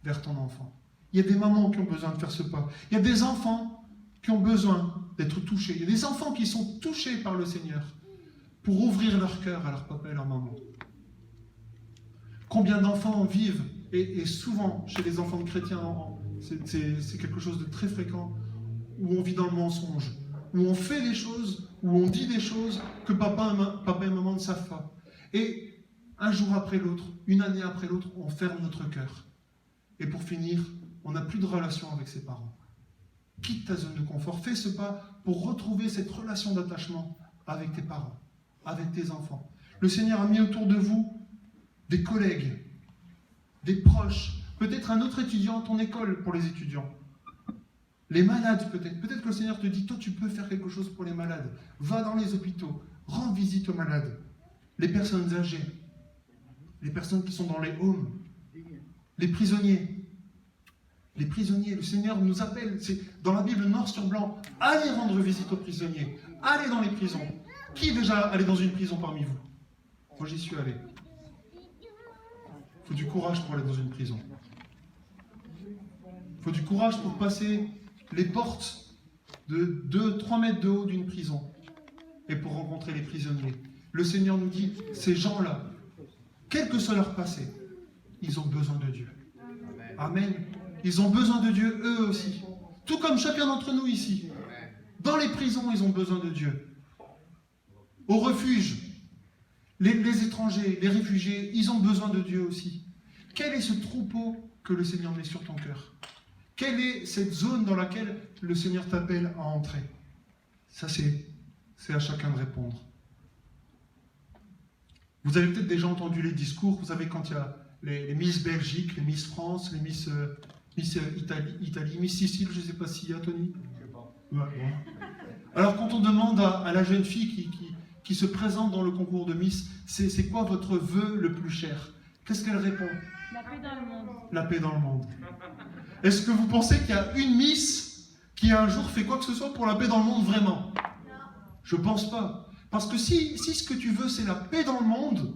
vers ton enfant. Il y a des mamans qui ont besoin de faire ce pas, il y a des enfants qui ont besoin d'être touchés, il y a des enfants qui sont touchés par le Seigneur pour ouvrir leur cœur à leur papa et leur maman. Combien d'enfants vivent, et souvent chez les enfants de chrétiens, c'est quelque chose de très fréquent, où on vit dans le mensonge, où on fait des choses, où on dit des choses que papa et maman ne savent pas. Et un jour après l'autre, une année après l'autre, on ferme notre cœur. Et pour finir, on n'a plus de relation avec ses parents. Quitte ta zone de confort, fais ce pas pour retrouver cette relation d'attachement avec tes parents, avec tes enfants. Le Seigneur a mis autour de vous des collègues, des proches, peut-être un autre étudiant à ton école pour les étudiants. Les malades peut-être. Peut-être que le Seigneur te dit, toi tu peux faire quelque chose pour les malades. Va dans les hôpitaux, rends visite aux malades. Les personnes âgées, les personnes qui sont dans les homes, les prisonniers. Les prisonniers, le Seigneur nous appelle, c'est dans la Bible noir sur blanc, allez rendre visite aux prisonniers, allez dans les prisons. Qui est déjà allé dans une prison parmi vous? Moi j'y suis allé. Il faut du courage pour aller dans une prison. faut du courage pour passer les portes de 2-3 mètres de haut d'une prison et pour rencontrer les prisonniers. Le Seigneur nous dit, ces gens-là, quel que soit leur passé, ils ont besoin de Dieu. Amen. Ils ont besoin de Dieu, eux aussi. Tout comme chacun d'entre nous ici. Dans les prisons, ils ont besoin de Dieu. Au refuge, les étrangers, les réfugiés, ils ont besoin de Dieu aussi. Quel est ce troupeau que le Seigneur met sur ton cœur? Quelle est cette zone dans laquelle le Seigneur t'appelle à entrer? Ça, c'est à chacun de répondre. Vous avez peut-être déjà entendu les discours, vous savez, quand il y a les Miss Belgique, les Miss France, les Miss Italie, Miss Sicile, je ne sais pas s'il y a, Tony. Je sais pas. Ouais, bon. Alors, quand on demande à la jeune fille qui se présente dans le concours de Miss, c'est quoi votre vœu le plus cher? Qu'est-ce qu'elle répond? La paix dans le monde. La paix dans le monde. Est-ce que vous pensez qu'il y a une Miss qui un jour fait quoi que ce soit pour la paix dans le monde vraiment? Non. Je pense pas. Parce que si ce que tu veux, c'est la paix dans le monde,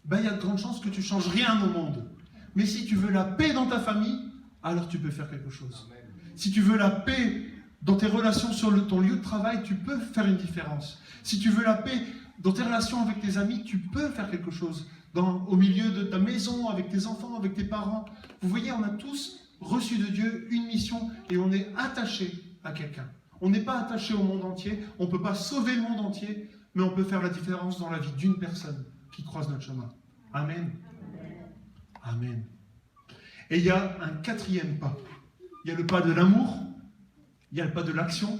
ben, il y a de grandes chances que tu ne changes rien au monde. Mais si tu veux la paix dans ta famille, alors tu peux faire quelque chose. Amen. Si tu veux la paix dans tes relations sur ton lieu de travail, tu peux faire une différence. Si tu veux la paix dans tes relations avec tes amis, tu peux faire quelque chose. Au milieu de ta maison, avec tes enfants, avec tes parents. Vous voyez, on a tous reçu de Dieu une mission et on est attaché à quelqu'un. On n'est pas attaché au monde entier, on ne peut pas sauver le monde entier, mais on peut faire la différence dans la vie d'une personne qui croise notre chemin. Amen. Amen. Et il y a un quatrième pas. Il y a le pas de l'amour, il y a le pas de l'action,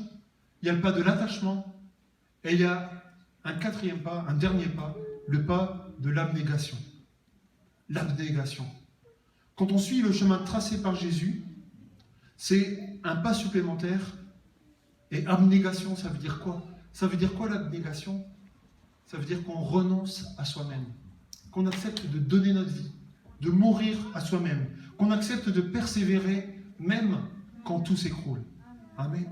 il y a le pas de l'attachement, et il y a un quatrième pas, un dernier pas, le pas de l'abnégation. L'abnégation. Quand on suit le chemin tracé par Jésus, c'est un pas supplémentaire. Et abnégation, ça veut dire quoi? Ça veut dire quoi l'abnégation? Ça veut dire qu'on renonce à soi-même, qu'on accepte de donner notre vie, de mourir à soi-même, qu'on accepte de persévérer même quand tout s'écroule. Amen.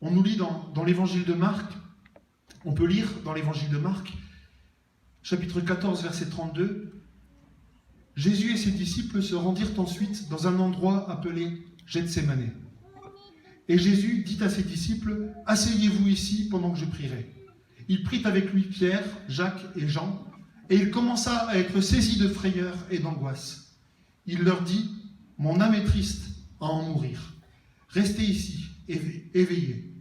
On nous lit dans l'évangile de Marc, on peut lire dans l'évangile de Marc, chapitre 14, verset 32, Jésus et ses disciples se rendirent ensuite dans un endroit appelé Gethsémané. Et Jésus dit à ses disciples, « Asseyez-vous ici pendant que je prierai. » Il prit avec lui Pierre, Jacques et Jean, et il commença à être saisi de frayeur et d'angoisse. Il leur dit, « Mon âme est triste à en mourir. Restez ici, éveillés. »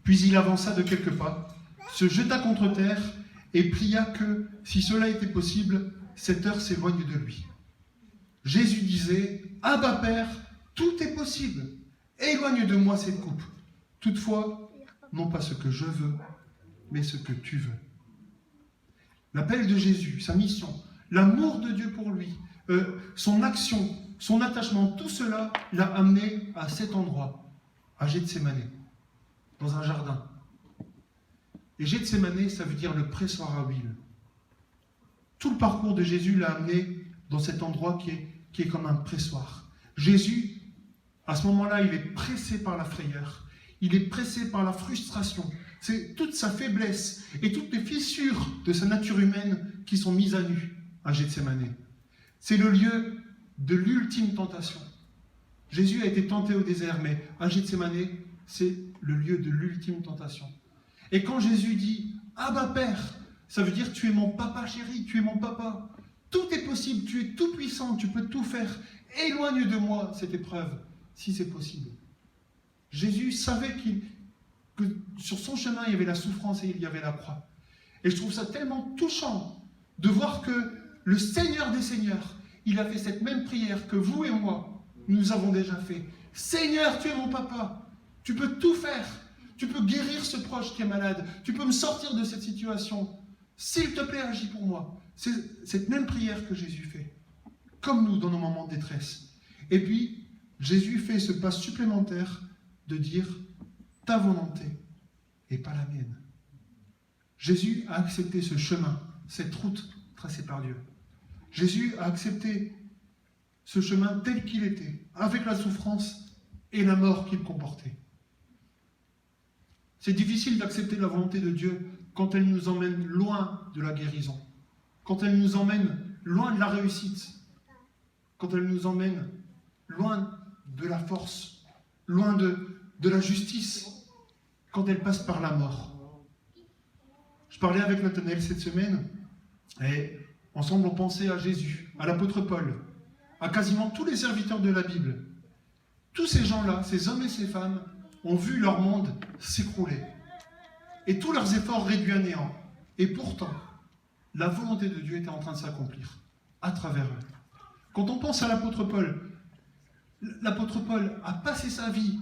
Puis il avança de quelques pas, se jeta contre terre et pria que, si cela était possible, cette heure s'éloigne de lui. Jésus disait, « Abba Père, tout est possible. Éloigne de moi cette coupe. Toutefois, non pas ce que je veux, mais ce que tu veux. » L'appel de Jésus, sa mission, l'amour de Dieu pour lui, son action, son attachement, tout cela l'a amené à cet endroit, à Gethsémané, dans un jardin. Et Gethsémané, ça veut dire le pressoir à huile. Tout le parcours de Jésus l'a amené dans cet endroit qui est comme un pressoir. Jésus, à ce moment-là, il est pressé par la frayeur, il est pressé par la frustration. C'est toute sa faiblesse et toutes les fissures de sa nature humaine qui sont mises à nu à Gethsémané. C'est le lieu de l'ultime tentation. Jésus a été tenté au désert, mais à Gethsémané, c'est le lieu de l'ultime tentation. Et quand Jésus dit « Abba Père », ça veut dire « Tu es mon papa chéri, tu es mon papa. Tout est possible, tu es tout puissant, tu peux tout faire. Éloigne de moi cette épreuve, si c'est possible. » Jésus savait que sur son chemin, il y avait la souffrance et il y avait la croix. Et je trouve ça tellement touchant de voir que le Seigneur des Seigneurs, il a fait cette même prière que vous et moi, nous avons déjà fait. « Seigneur, tu es mon papa, tu peux tout faire. Tu peux guérir ce proche qui est malade. Tu peux me sortir de cette situation. S'il te plaît, agis pour moi. » C'est cette même prière que Jésus fait, comme nous dans nos moments de détresse. Et puis, Jésus fait ce pas supplémentaire de dire « ta volonté et pas la mienne ». Jésus a accepté ce chemin, cette route tracée par Dieu. Jésus a accepté ce chemin tel qu'il était, avec la souffrance et la mort qu'il comportait. C'est difficile d'accepter la volonté de Dieu quand elle nous emmène loin de la guérison, quand elle nous emmène loin de la réussite. quand elle nous emmène loin de la force, loin de la justice, quand elle passe par la mort. Je parlais avec Nathanaël cette semaine, et ensemble on pensait à Jésus, à l'apôtre Paul, à quasiment tous les serviteurs de la Bible. Tous ces gens-là, ces hommes et ces femmes, ont vu leur monde s'écrouler. Et tous leurs efforts réduits à néant. Et pourtant, la volonté de Dieu était en train de s'accomplir à travers eux. Quand on pense à l'apôtre Paul a passé sa vie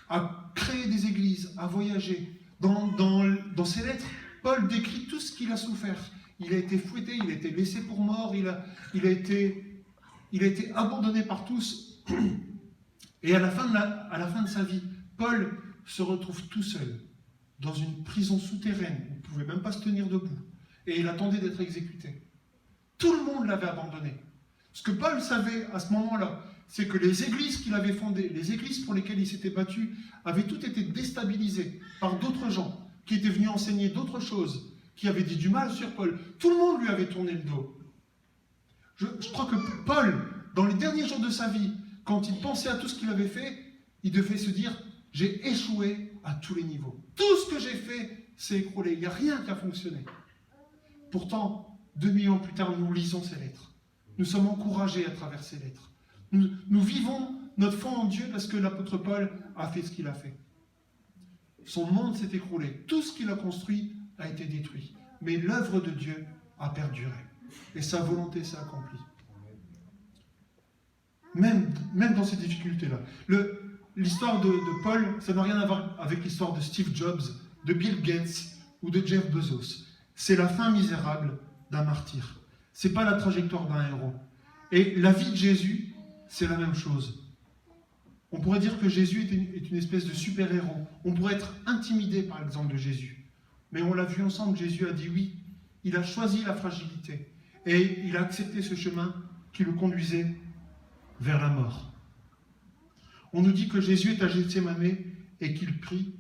à créer des églises, à voyager. Dans ses lettres, Paul décrit tout ce qu'il a souffert. Il a été fouetté, il a été laissé pour mort, il a été abandonné par tous. Et à la fin de sa vie, Paul se retrouve tout seul dans une prison souterraine. Il ne pouvait même pas se tenir debout. Et il attendait d'être exécuté. Tout le monde l'avait abandonné. Ce que Paul savait à ce moment-là, c'est que les églises qu'il avait fondées, les églises pour lesquelles il s'était battu, avaient toutes été déstabilisées par d'autres gens qui étaient venus enseigner d'autres choses, qui avaient dit du mal sur Paul. Tout le monde lui avait tourné le dos. Je crois que Paul, dans les derniers jours de sa vie, quand il pensait à tout ce qu'il avait fait, il devait se dire « J'ai échoué à tous les niveaux. Tout ce que j'ai fait s'est écroulé. Il n'y a rien qui a fonctionné. » Pourtant, 2000 ans plus tard, nous lisons ces lettres. Nous sommes encouragés à travers ces lettres. Nous vivons notre foi en Dieu parce que l'apôtre Paul a fait ce qu'il a fait. Son monde s'est écroulé. Tout ce qu'il a construit a été détruit. Mais l'œuvre de Dieu a perduré. Et sa volonté s'est accomplie. Même dans ces difficultés-là. L'histoire de Paul, ça n'a rien à voir avec l'histoire de Steve Jobs, de Bill Gates ou de Jeff Bezos. C'est la fin misérable d'un martyr. C'est pas la trajectoire d'un héros. Et la vie de Jésus, c'est la même chose. On pourrait dire que Jésus est une espèce de super-héros. On pourrait être intimidé par l'exemple de Jésus. Mais on l'a vu ensemble, Jésus a dit oui. Il a choisi la fragilité. Et il a accepté ce chemin qui le conduisait vers la mort. On nous dit que Jésus est à Gethsémani et qu'il prie.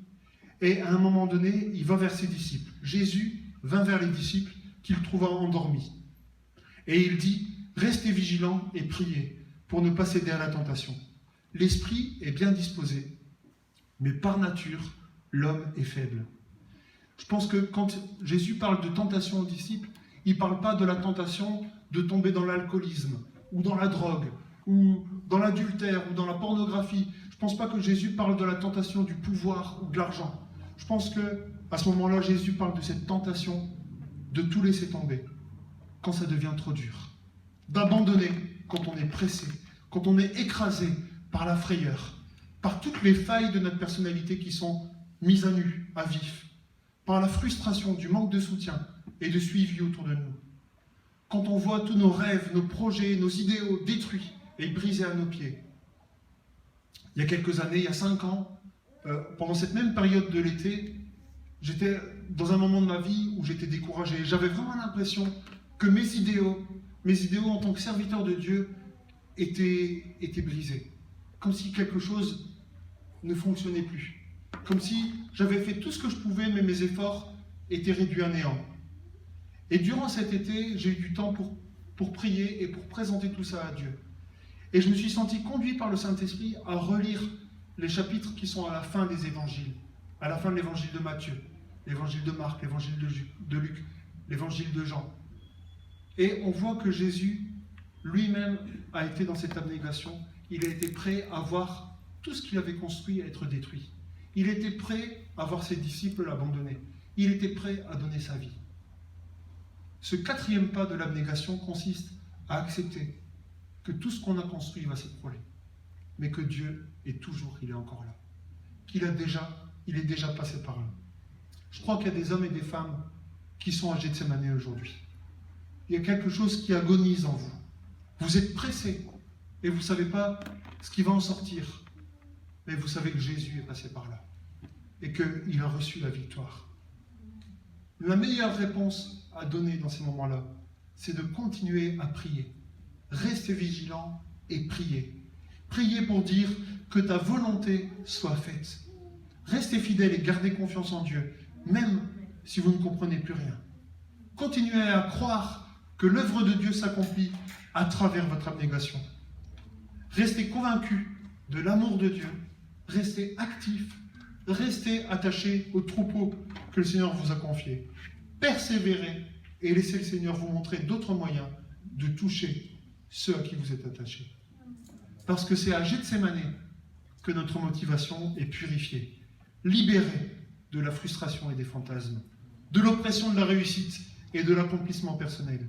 Et à un moment donné, il va vers ses disciples. Jésus vint vers les disciples qu'il trouva endormis. Et il dit, restez vigilants et priez pour ne pas céder à la tentation. L'esprit est bien disposé, mais par nature, l'homme est faible. Je pense que quand Jésus parle de tentation aux disciples, il ne parle pas de la tentation de tomber dans l'alcoolisme, ou dans la drogue, ou dans l'adultère, ou dans la pornographie. Je ne pense pas que Jésus parle de la tentation du pouvoir ou de l'argent. Je pense qu'à ce moment-là, Jésus parle de cette tentation de tout laisser tomber, quand ça devient trop dur. D'abandonner quand on est pressé, quand on est écrasé par la frayeur, par toutes les failles de notre personnalité qui sont mises à nu, à vif, par la frustration du manque de soutien et de suivi autour de nous. Quand on voit tous nos rêves, nos projets, nos idéaux détruits et brisés à nos pieds. Il y a quelques années, il y a 5 ans, pendant cette même période de l'été, j'étais dans un moment de ma vie où j'étais découragé. J'avais vraiment l'impression que mes idéaux en tant que serviteur de Dieu étaient brisés. Comme si quelque chose ne fonctionnait plus. Comme si j'avais fait tout ce que je pouvais, mais mes efforts étaient réduits à néant. Et durant cet été, j'ai eu du temps pour prier et pour présenter tout ça à Dieu. Et je me suis senti conduit par le Saint-Esprit à relire les chapitres qui sont à la fin des évangiles, à la fin de l'évangile de Matthieu, l'évangile de Marc, l'évangile de Luc, l'évangile de Jean. Et on voit que Jésus lui-même a été dans cette abnégation. Il a été prêt à voir tout ce qu'il avait construit à être détruit. Il était prêt à voir ses disciples l'abandonner. Il était prêt à donner sa vie. Ce 4e pas de l'abnégation consiste à accepter que tout ce qu'on a construit va s'écrouler, mais que Dieu est toujours, il est encore là. Il est déjà passé par là. Je crois qu'il y a des hommes et des femmes qui sont à Gethsémani aujourd'hui. Il y a quelque chose qui agonise en vous. Vous êtes pressés et vous ne savez pas ce qui va en sortir. Mais vous savez que Jésus est passé par là et qu'il a reçu la victoire. La meilleure réponse à donner dans ces moments-là, c'est de continuer à prier. Restez vigilants et priez. Priez pour dire que ta volonté soit faite. Restez fidèles et gardez confiance en Dieu, même si vous ne comprenez plus rien. Continuez à croire que l'œuvre de Dieu s'accomplit à travers votre abnégation. Restez convaincus de l'amour de Dieu. Restez actifs. Restez attachés au troupeau que le Seigneur vous a confié. Persévérez et laissez le Seigneur vous montrer d'autres moyens de toucher ceux à qui vous êtes attachés. Parce que c'est à Gethsémane que notre motivation est purifiée, libérée de la frustration et des fantasmes, de l'oppression de la réussite et de l'accomplissement personnel.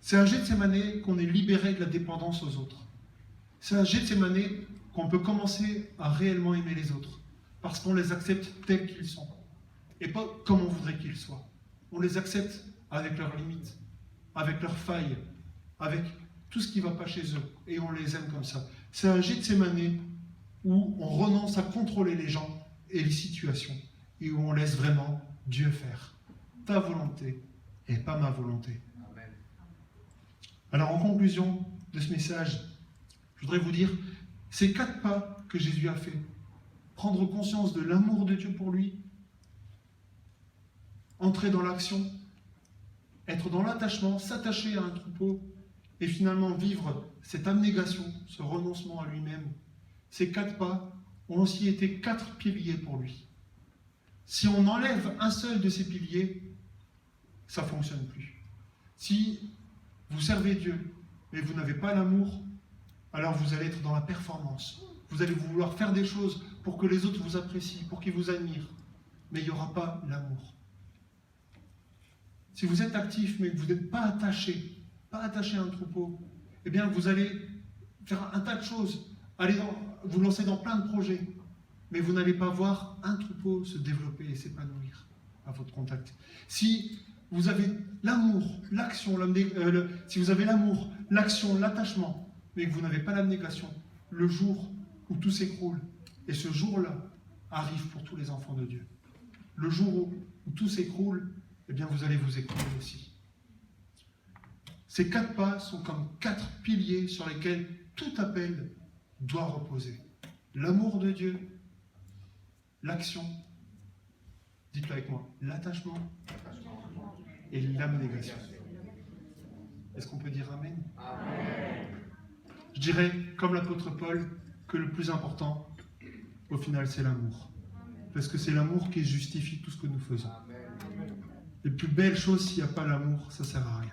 C'est à Gethsémane qu'on est libéré de la dépendance aux autres. C'est à Gethsémane qu'on peut commencer à réellement aimer les autres, parce qu'on les accepte tels qu'ils sont, et pas comme on voudrait qu'ils soient. On les accepte avec leurs limites, avec leurs failles, avec tout ce qui ne va pas chez eux, et on les aime comme ça. C'est à Gethsémane où on renonce à contrôler les gens et les situations, et où on laisse vraiment Dieu faire. Ta volonté et pas ma volonté. Amen. Alors en conclusion de ce message, je voudrais vous dire ces 4 pas que Jésus a fait. Prendre conscience de l'amour de Dieu pour lui, entrer dans l'action, être dans l'attachement, s'attacher à un troupeau, et finalement vivre cette abnégation, ce renoncement à lui-même. Ces 4 pas ont aussi été 4 piliers pour lui. Si on enlève un seul de ces piliers, ça ne fonctionne plus. Si vous servez Dieu, mais vous n'avez pas l'amour, alors vous allez être dans la performance. Vous allez vouloir faire des choses pour que les autres vous apprécient, pour qu'ils vous admirent. Mais il n'y aura pas l'amour. Si vous êtes actif, mais que vous n'êtes pas attaché à un troupeau, eh bien vous allez faire un tas de choses, vous lancer dans plein de projets, mais vous n'allez pas voir un troupeau se développer et s'épanouir à votre contact. Si vous avez l'amour, l'action, si vous avez l'amour, l'action, l'attachement, mais que vous n'avez pas l'abnégation, le jour où tout s'écroule, et ce jour-là arrive pour tous les enfants de Dieu. Le jour où tout s'écroule, eh bien vous allez vous écrouler aussi. Ces 4 pas sont comme 4 piliers sur lesquels tout appel doit reposer. L'amour de Dieu, l'action, dites-le avec moi, l'attachement et l'abnégation. Est-ce qu'on peut dire Amen? Amen. Je dirais, comme l'apôtre Paul, que le plus important, au final, c'est l'amour. Parce que c'est l'amour qui justifie tout ce que nous faisons. Les plus belles choses, s'il n'y a pas l'amour, ça ne sert à rien.